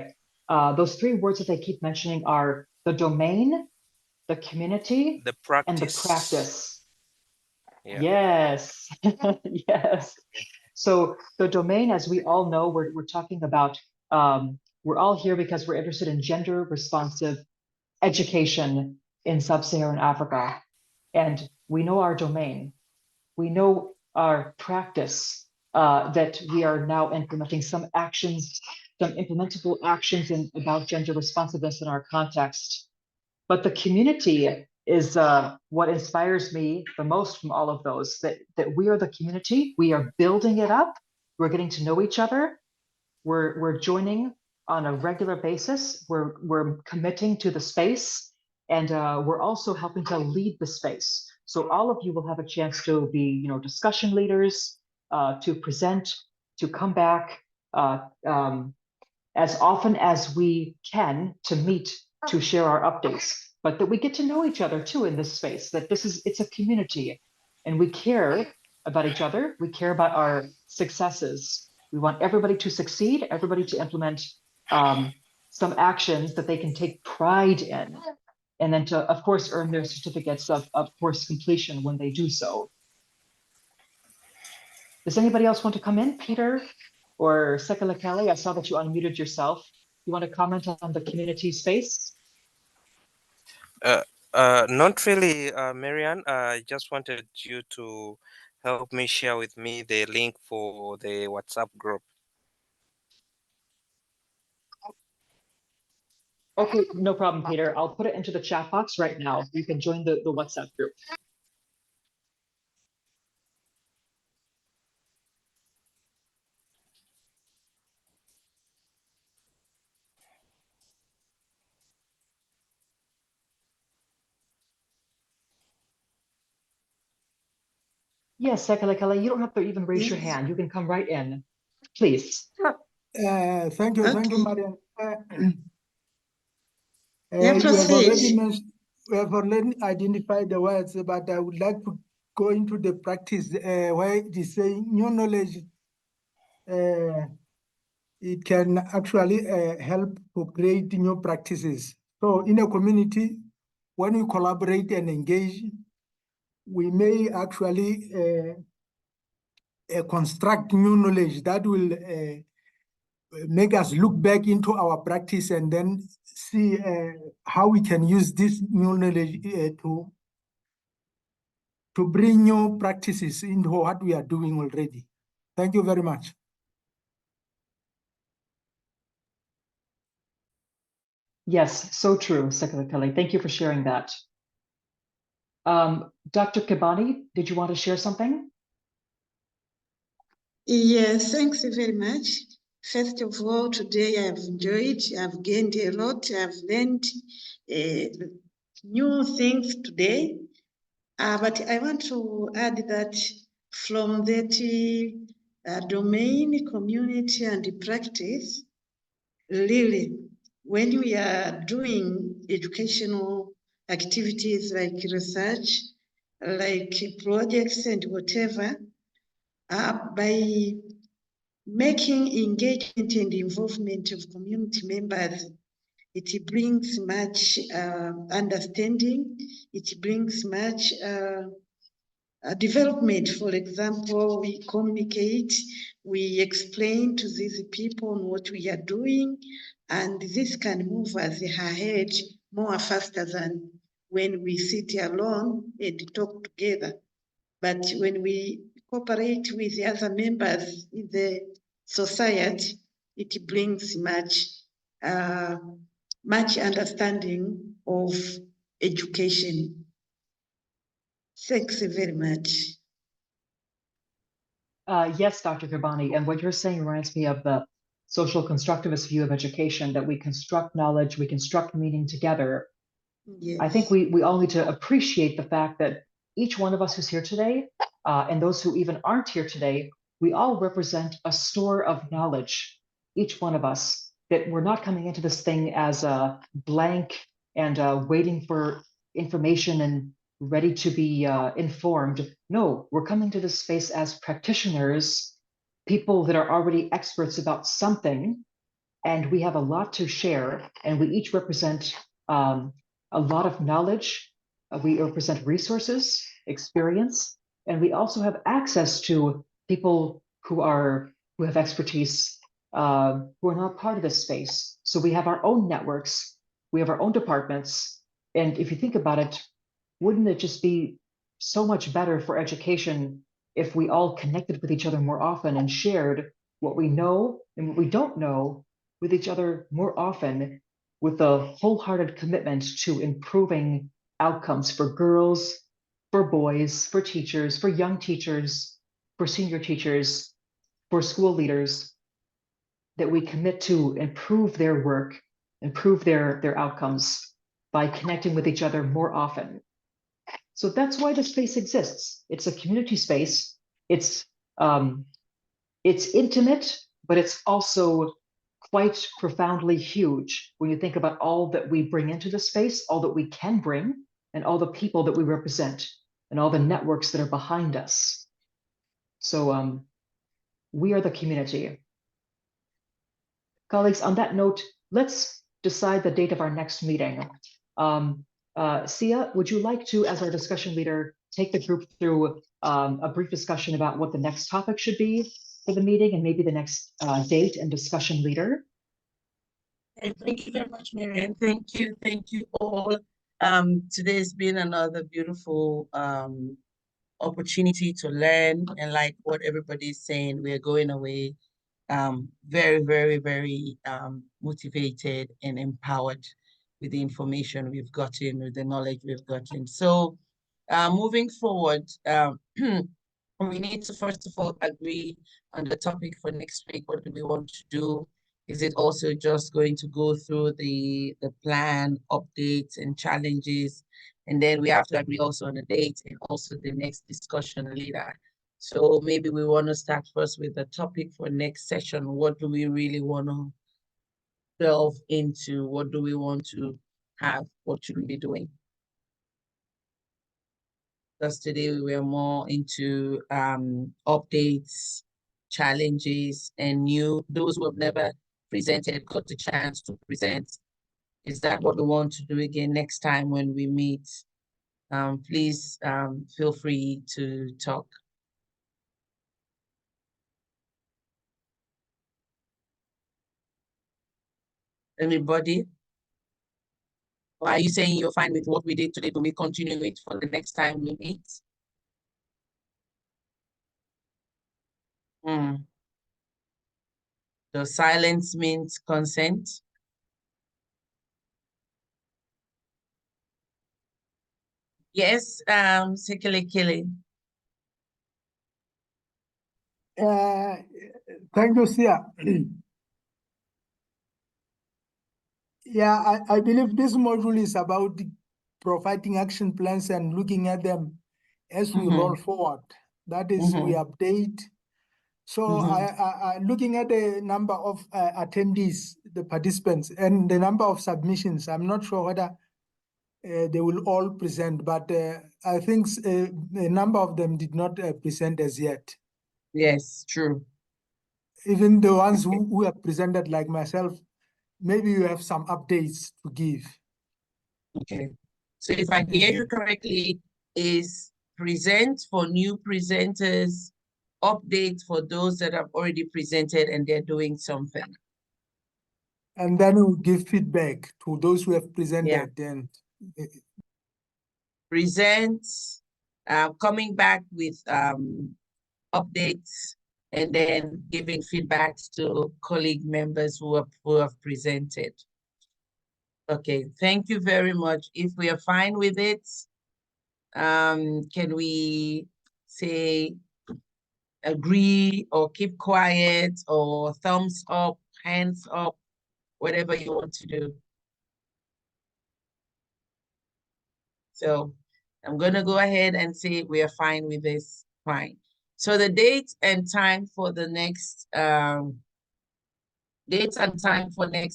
Those three words that they keep mentioning are the domain, the community, and the practice. Yeah. Yes, yes. So the domain, as we all know, we're talking about, we're all here because we're interested in gender responsive education in sub-Saharan Africa. And we know our domain. We know our practice, that we are now implementing some actions, some implementable actions about gender responsiveness in our context. But the community is what inspires me the most from all of those, that we are the community, we are building it up, we're getting to know each other, we're joining on a regular basis, we're committing to the space, and we're also helping to lead the space. So all of you will have a chance to be, discussion leaders, to present, to come back as often as we can to meet, to share our updates, but that we get to know each other too in this space, that it's a community and we care about each other. We care about our successes. We want everybody to succeed, everybody to implement some actions that they can take pride in, and then to, of course, earn their certificates of course completion when they do so. Does anybody else want to come in? Peter or Sekala Kelly, I saw that you unmuted yourself. You want to comment on the community space? Not really, Marianne. I just wanted you to help me share with me the link for the WhatsApp group. Okay, no problem, Peter. I'll put it into the chat box right now. You can join the WhatsApp group. Yes, Sekala Kelly, you don't have to even raise your hand. You can come right in, please. Thank you, Mariam. Yeah, proceed. We have already identified the words, but I would like to go into the practice where it is saying new knowledge. It can actually help to create new practices. So in a community, when we collaborate and engage, we may actually construct new knowledge that will make us look back into our practice and then see how we can use this new knowledge to bring new practices into what we are doing already. Thank you very much. Yes, so true, Sekala Kelly. Thank you for sharing that. Dr. Kibani, did you want to share something? Yes, thanks very much. First of all, today I've enjoyed, I've gained a lot, I've learned new things today. But I want to add that from that domain, community, and practice, really, when we are doing educational activities like research, like projects and whatever, by making engagement and involvement of community members, it brings much understanding, it brings much development. For example, we communicate, we explain to these people what we are doing, and this can move us ahead more faster than when we sit alone and talk together. But when we cooperate with the other members in the society, it brings much understanding of education. Thanks very much. Yes, Dr. Garbani, and what you're saying reminds me of the social constructivist view of education, that we construct knowledge, we construct meaning together. Yes. I think we all need to appreciate the fact that each one of us who's here today, and those who even aren't here today, we all represent a store of knowledge, each one of us, that we're not coming into this thing as a blank and waiting for information and ready to be informed. No, we're coming to this space as practitioners, people that are already experts about something, and we have a lot to share, and we each represent a lot of knowledge. We represent resources, experience, and we also have access to people who have expertise, who are not part of this space. So we have our own networks, we have our own departments, and if you think about it, wouldn't it just be so much better for education if we all connected with each other more often and shared what we know and what we don't know with each other more often, with a wholehearted commitment to improving outcomes for girls, for boys, for teachers, for young teachers, for senior teachers, for school leaders, that we commit to improve their work, improve their outcomes by connecting with each other more often. So that's why the space exists. It's a community space. It's intimate, but it's also quite profoundly huge when you think about all that we bring into the space, all that we can bring, and all the people that we represent, and all the networks that are behind us. So we are the community. Colleagues, on that note, let's decide the date of our next meeting. Sia, would you like to, as our discussion leader, take the group through a brief discussion about what the next topic should be for the meeting and maybe the next date and discussion leader? And thank you very much, Marianne. Thank you all. Today's been another beautiful opportunity to learn, and like what everybody's saying, we're going away very, very, very motivated and empowered with the information we've gotten, with the knowledge we've gotten. So moving forward, we need to first of all agree on the topic for next week. What do we want to do? Is it also just going to go through the plan, updates, and challenges? And then we have to agree also on a date and also the next discussion later. So maybe we want to start first with the topic for next session. What do we really want to delve into? What do we want to have? What should we be doing? Because today we were more into updates, challenges, and those who have never presented got the chance to present. Is that what we want to do again next time when we meet? Please feel free to talk. Anybody? Or are you saying you're fine with what we did today? Do we continue it for the next time we meet? Does silence means consent? Yes, Sekele Kele. Thank you, Sia. Yeah, I believe this module is about providing action plans and looking at them as we roll forward. That is, we update. So I looking at the number of attendees, the participants, and the number of submissions, I'm not sure whether they will all present, but I think a number of them did not present as yet. Yes, true. Even the ones who have presented, like myself, maybe you have some updates to give. Okay. So if I hear you correctly, is present for new presenters, update for those that have already presented and they're doing something. And then we'll give feedback to those who have presented. Then present, coming back with updates, and then giving feedback to colleague members who have presented. Okay, thank you very much. If we are fine with it, can we say agree or keep quiet or thumbs up, hands up, whatever you want to do? So I'm going to go ahead and say we are fine with this. Fine. So the date and time for the next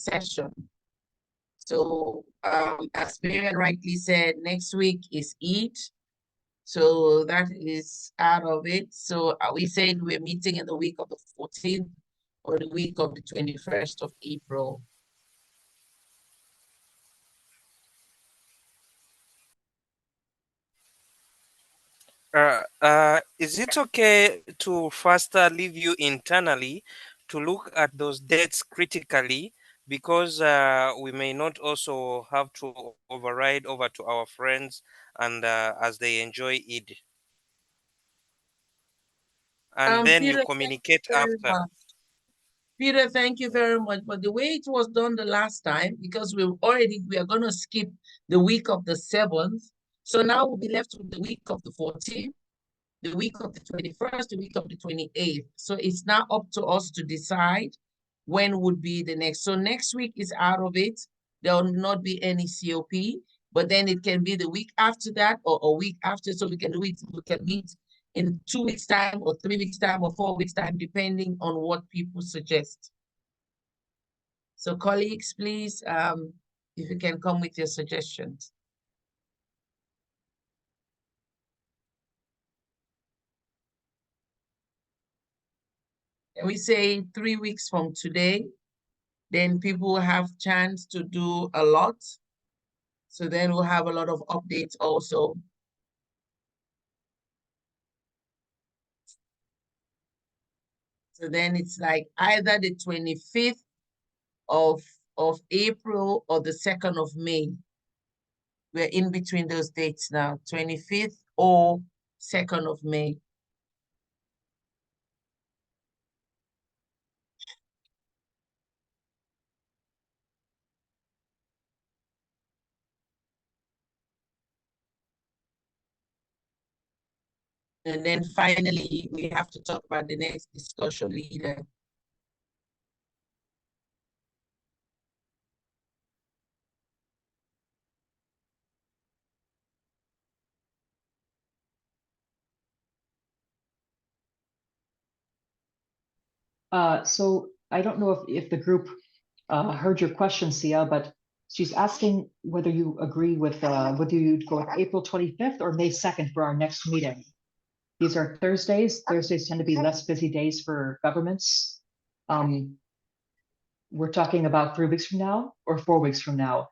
session. So as Miriam rightly said, next week is Eid. So that is out of it. So we said we're meeting in the week of the 14th or the week of the 21st of April. Is it okay to first leave you internally to look at those dates critically, because we may not also have to override over to our friends and as they enjoy Eid. And then Peter, you communicate after. Peter, thank you very much. But the way it was done the last time, because we are going to skip the week of the 7th. So now we'll be left with the week of the 14th, the week of the 21st, the week of the 28th. So it's now up to us to decide when would be the next. So next week is out of it. There will not be any COP. but then it can be the week after that or a week after. So we can meet in 2 weeks' time or 3 weeks' time or 4 weeks' time, depending on what people suggest. So colleagues, please, if you can come with your suggestions. And we say 3 weeks from today, then people will have chance to do a lot. So then we'll have a lot of updates also. So then it's like either the 25th of April or the 2nd of May. We're in between those dates now, 25th or 2nd of May. And then finally, we have to talk about the next discussion leader. So I don't know if the group heard your question, Sia, but she's asking whether you agree with whether you'd go with April 25th or May 2nd for our next meeting. These are Thursdays. Thursdays tend to be less busy days for governments. We're talking about 3 weeks from now or 4 weeks from now.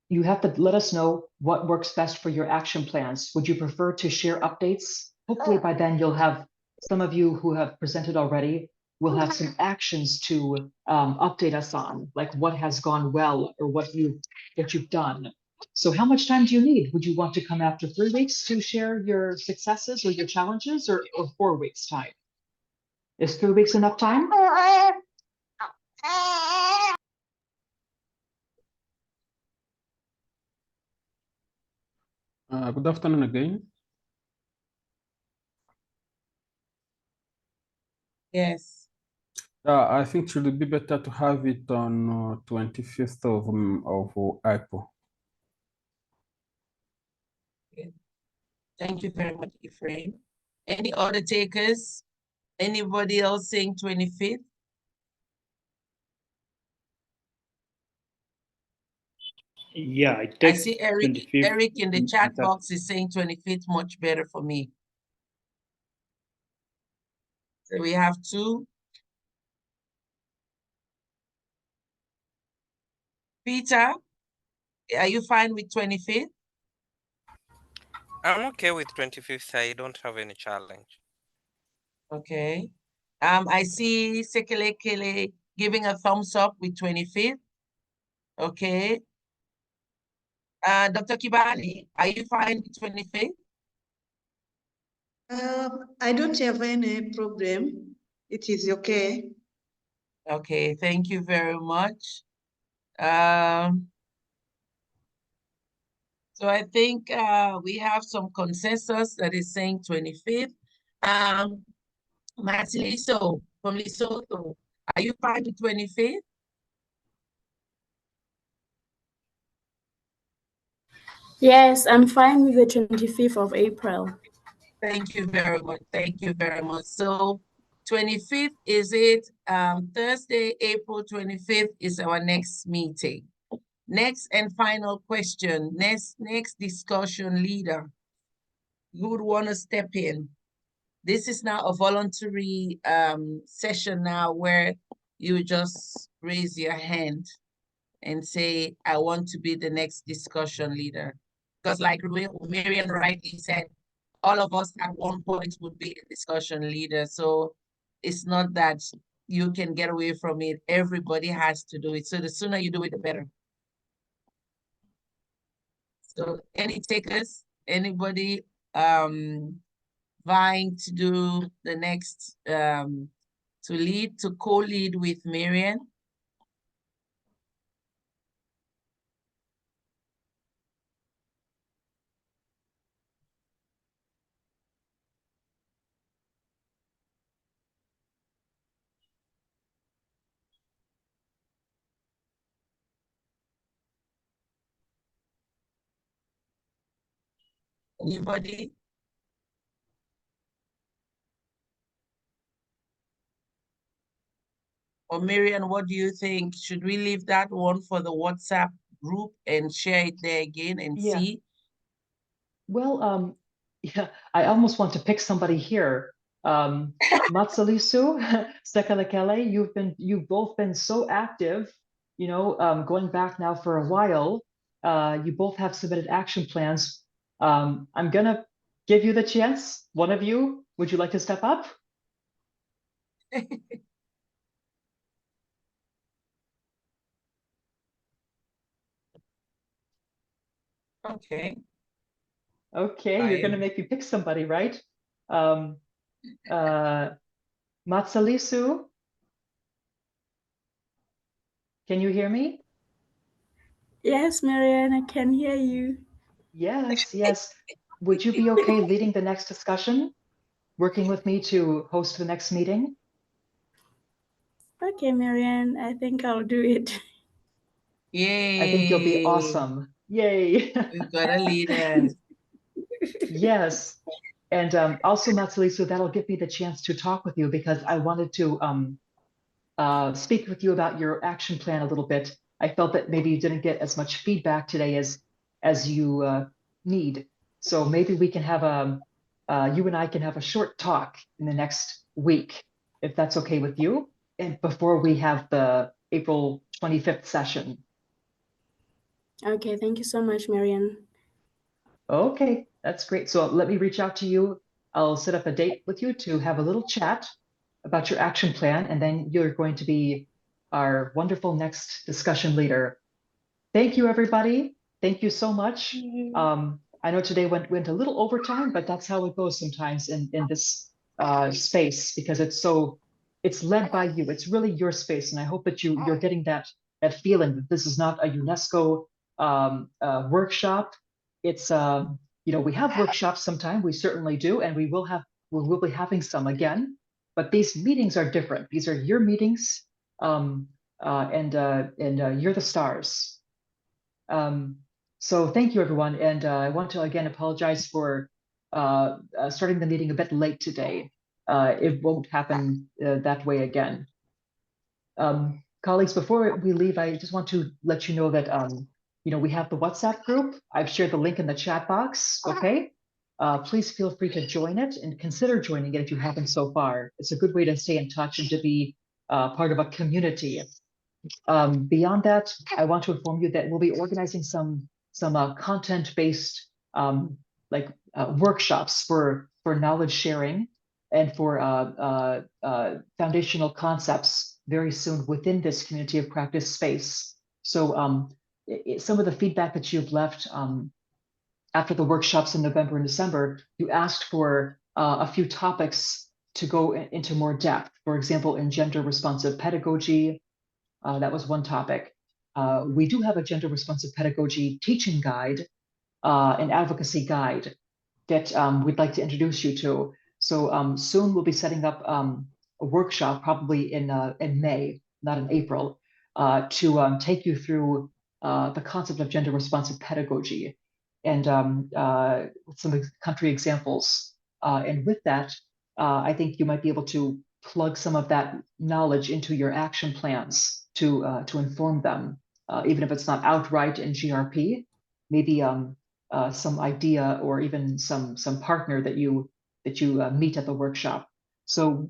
You have to let us know what works best for your action plans. Would you prefer to share updates? Hopefully by then you'll have, some of you who have presented already will have some actions to update us on, like what has gone well or what you've done. So how much time do you need? Would you want to come after 3 weeks to share your successes or your challenges, or 4 weeks time? Is 3 weeks enough time? Good afternoon again. Yes. I think it should be better to have it on 25th of April. Okay. Thank you very much, Ephraim. Any other takers? Anybody else saying 25th? Yeah, I I text see Eric 25th. in the chat box is saying 25th, much better for me. So we have 2. Peter, are you fine with 25th? I'm okay with 25th. I don't have any challenge. Okay. I see Sekele Kele giving a thumbs up with 25th. Okay. Dr. Kibali, are you fine with 25th? I don't have any problem. It is okay. Okay, thank you very much. So I think we have some consensus that is saying 25th. Matiliso from Lesotho, are you fine with 25th? Yes, I'm fine with the 25th of April. Thank you very much. Thank you very much. So 25th is it? Thursday, April 25th is our next meeting. Next and final question. Next discussion leader. Who would want to step in? This is now a voluntary session now where you just raise your hand and say, I want to be the next discussion leader. Because like Marian rightly said, all of us at one point would be a discussion leader. So it's not that you can get away from it. Everybody has to do it. So the sooner you do it, the better. So any takers, anybody vying to do the next, to co-lead with Marian? Anybody? Or Marian, what do you think? Should we leave that one for the WhatsApp group and share it there again and Yeah. see? Well, yeah, I almost want to pick somebody here. Matsalisu, Sekalekele, you've both been so active, you know, going back now for a while. You both have submitted action plans. I'm gonna give you the chance. One of you, would you like to step up? Okay. Okay, you're gonna make me pick somebody, right? Matsalisu, can you hear me? Yes, Marianne, I can hear you. Yes, yes. Would you be okay leading the next discussion, working with me to host the next meeting? Okay, Marianne, I think I'll do it. Yay. I think you'll be awesome. Yay. We've got a leader. Yes. And also, Matsalisu, that'll give me the chance to talk with you because I wanted to speak with you about your action plan a little bit. I felt that maybe you didn't get as much feedback today as you need. So maybe we can have you and I can have a short talk in the next week, if that's okay with you, and before we have the April 25th session. Okay, thank you so much, Marianne. Okay, that's great. So let me reach out to you. I'll set up a date with you to have a little chat about your action plan, and then you're going to be our wonderful next discussion leader. Thank you, everybody. Thank you so much. I know today went a little overtime, but that's how it goes sometimes in this space because it's led by you. It's really your space, and I hope that you're getting that feeling that this is not a UNESCO workshop. It's you know, we have workshops sometime, we certainly do, and we will be having some again. But these meetings are different. These are your meetings, and you're the stars. So thank you, everyone. And I want to again apologize for starting the meeting a bit late today. It won't happen that way again. Colleagues, before we leave, I just want to let you know that you know, we have the WhatsApp group. I've shared the link in the chat box. Okay. Please feel free to join it and consider joining it if you haven't so far. It's a good way to stay in touch and to be part of a community. Beyond that, I want to inform you that we'll be organizing some content-based workshops for knowledge sharing and for foundational concepts very soon within this community of practice space. So some of the feedback that you've left after the workshops in November and December, you asked for a few topics to go into more depth. For example, in gender responsive pedagogy, that was one topic. We do have a gender responsive pedagogy teaching guide, an advocacy guide that we'd like to introduce you to. So soon we'll be setting up a workshop, probably in May, not in April, to take you through the concept of gender responsive pedagogy and some country examples. And with that, I think you might be able to plug some of that knowledge into your action plans to inform them, even if it's not outright in GRP, maybe some idea or even some partner that you meet at the workshop. So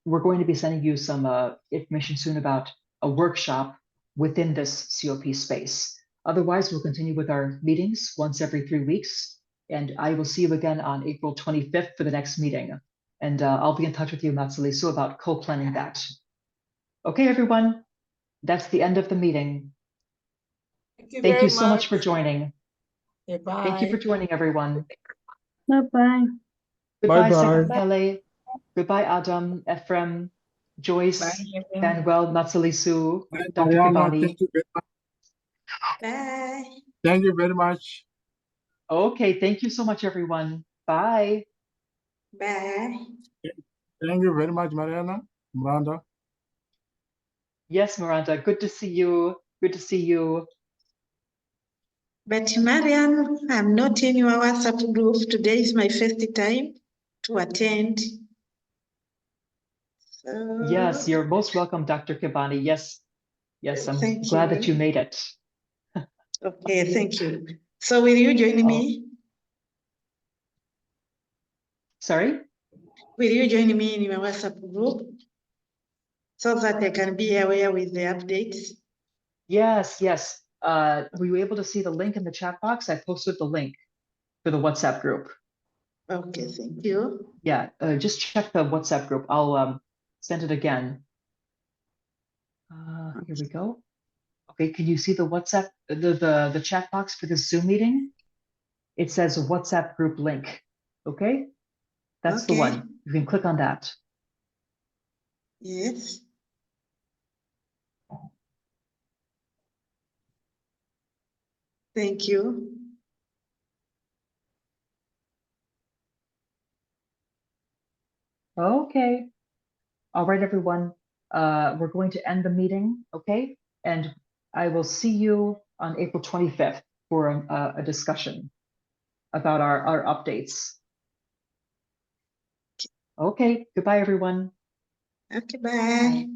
we're going to be sending you some information soon about a workshop within this COP space. Otherwise, we'll continue with our meetings once every 3 weeks, and I will see you again on April 25th for the next meeting. And I'll be in touch with you, Matsalisu, about co-planning that. Okay, everyone, that's the end of the meeting. Thank you so much for joining. Bye. Thank you for joining, everyone. Bye-bye. Goodbye, Bye-bye. Sekele. Goodbye, Adam, Ephraim, Joyce, Manuel, Matsalisu, Dr. Mariana, Kibani. thank you very much. Bye. Thank you very much. Okay, thank you so much, everyone. Bye. Bye. Thank you very much, Mariana, Miranda. Yes, Miranda, good to see you. Good to see you. But Marian, I'm not in your WhatsApp group. Today is my first time to attend. Yes, you're most welcome, Dr. Kibani. Yes, yes, I'm Thank glad that you you. made it. Okay, thank you. So will you join me? Sorry? Will you join me in your WhatsApp group so that I can be aware with the updates? Yes, yes. Were you able to see the link in the chat box? I posted the link for the WhatsApp group. Okay, thank you. Yeah, just check the WhatsApp group. I'll send it again. Here we go. Okay, can you see the WhatsApp, the chat box for the Zoom meeting? It says WhatsApp group link. Okay, that's the Okay. one. You can click on that. Yes. Thank you. Okay. All right, everyone. We're going to end the meeting, okay? And I will see you on April 25th for a discussion about our updates. Okay, goodbye, everyone. Okay, bye.